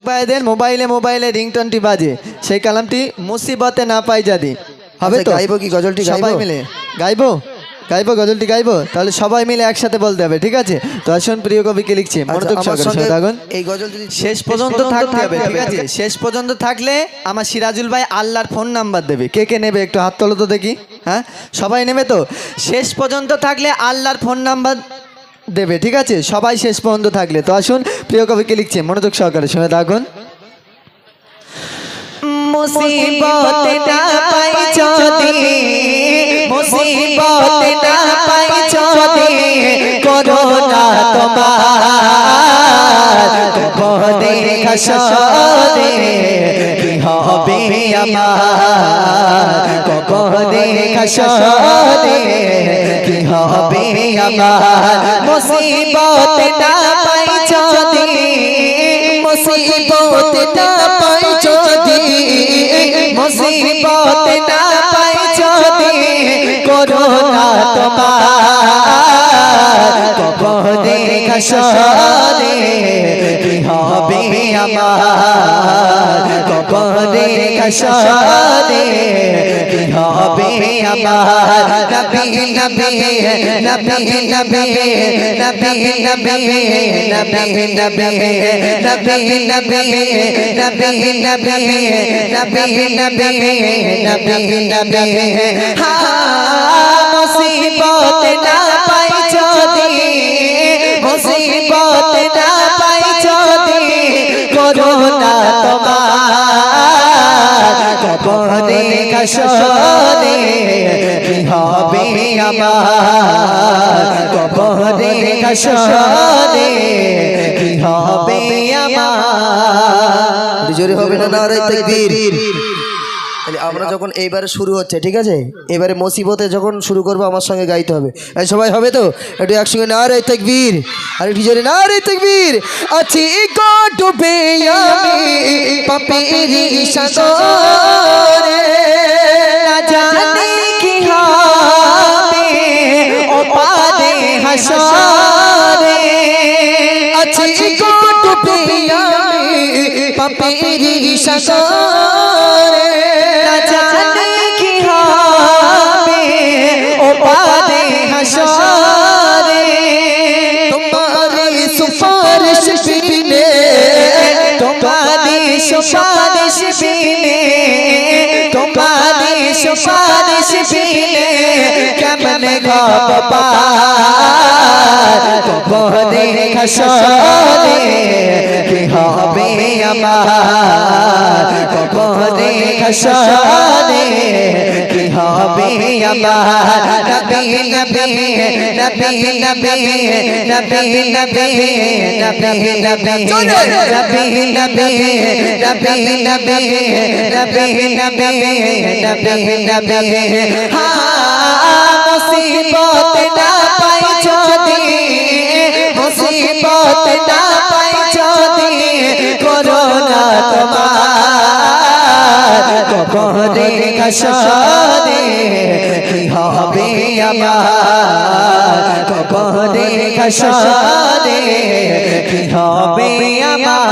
ভাইদের মোবাইলে মোবাইলে রিংটোনটি বাজে, সেই কালামটি মুসিবতে না পাই যদি হবে তো। গাইবো কি গজলটি? সবাই মিলে গাইবো, গাইবো গজলটি গাইবো, তাহলে সবাই মিলে একসাথে বলতে হবে, ঠিক আছে? তো আসুন প্রিয় কবিকে লিখছি, মনোযোগ সহকারে থাকুন। এই গজল যদি শেষ পর্যন্ত থাকতে হবে, ঠিক আছে? শেষ পর্যন্ত থাকলে আমার সিরাজুল ভাই আল্লাহর ফোন নাম্বার দেবে। কে কে নেবে একটু হাত তোলো তো দেখি। হ্যাঁ, সবাই নেবে তো? শেষ পর্যন্ত থাকলে আল্লাহর ফোন নাম্বার দেবে, ঠিক আছে? সবাই শেষ পর্যন্ত থাকলে। তো আসুন প্রিয় কবিকে লিখছে, মনোযোগ সহকারে শুনে থাকুন। মুসিবত না পাই যদি, মুসিবত না পাই যদি, করোনা তোমার কবরে হাসরে কি হবে আমার, কবরে হাসরে কি হবে আমার। মুসিবত না পাই যদি, মুসিবত না পাই যদি, মুসিবত না পাই যদি, করোনা তোমার কবরে হাসরে কি হবে আমার, কবরে হাসরে কি হবে আমার। নবী নবী নবী নবী নবী নবী নবী নবী নবী নবী নবী নবী নবী নবী মুসিবত না পাই যদি, মুসিবত না পাই যদি, করোনা তোমার কবরে হাসরে কি হবে আমার, কবরে হাসরে কি হবে আমার। জোরে হবে না নারে তাকবীর। তাহলে আমরা যখন এইবারে শুরু হচ্ছে, ঠিক আছে? এবারে মুসিবতে যখন শুরু করবো আমার সঙ্গে গাইতে হবে। সবাই হবে তো? একটু একসঙ্গে নারে তাকবীর, আর একটু জোরে নারে তাকবীর। আছি গো ডুবে আমি পাপেরি সাগরে, না জানি কি হবে ও পারে হাসরে। আছি গো ডুবে আমি পাপেরি সাগরে, না জানি কি হবে ও পারে হাসরে। তোমারি সুপারিশ বিনে, তোমারি সুপারিশ বিনে, তোমারি সুপারিশ বিনে কেমনে গব পার, কবরে হাসরে কি হবে আমার, কবরে হাসরে কি হবে আমার। নবী নবী নবী নবী নবী নবী নবী নবী নবী নবী নবী নবী নবী নবী নবী মুসিবত না পাই যদি, মুসিবত না পাই যদি, করোনা তোমার কবরে হাসরে কি হবে আমার, কবরে হাসরে কি হবে আমার।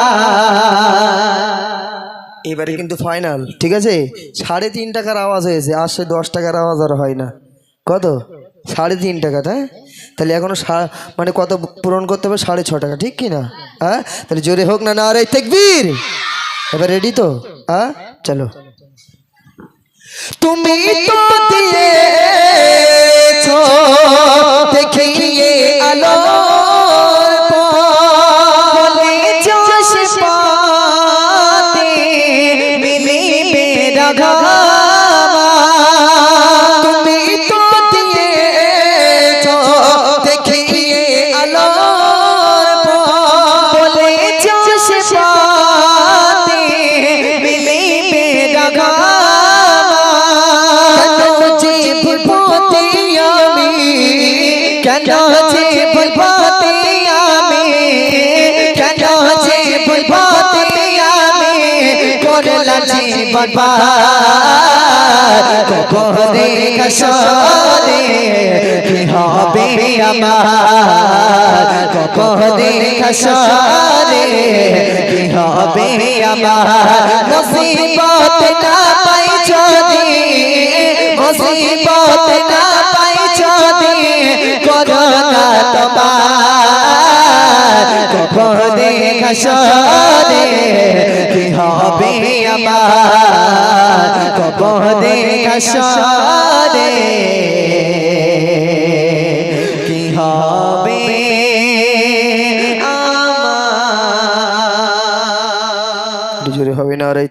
এবারে কিন্তু ফাইনাল, ঠিক আছে? 3.5 টাকার আওয়াজ হয়েছে, আর সে 10 টাকার আওয়াজ আর হয় না। কত? 3.5 টাকা। হ্যাঁ, তাহলে এখনো মানে কত পূরণ করতে হবে? 6.5 টাকা, ঠিক কি না? হ্যাঁ, তাহলে জোরে হোক না নারে তাকবীর। এবার রেডি তো? হ্যাঁ, চলো। তুমি তো দিয়েছো দেখিয়ে আলো বলে যশ পাতে মিলিবে রাঘামা। তুমি তো দিয়েছো দেখিয়ে আলো বলে যশ পাতে মিলিবে রাঘামা। কেন যে ভুলতে জীবন পার কবরে হাসরে কি হবে আমার কবরে হাসরে কি হবে আমার মুসিবত না পাই যদি মুসিবত না পাই যদি করোনা তোমার কবরে হাসরে কি হবে আমার কবরে হাসরে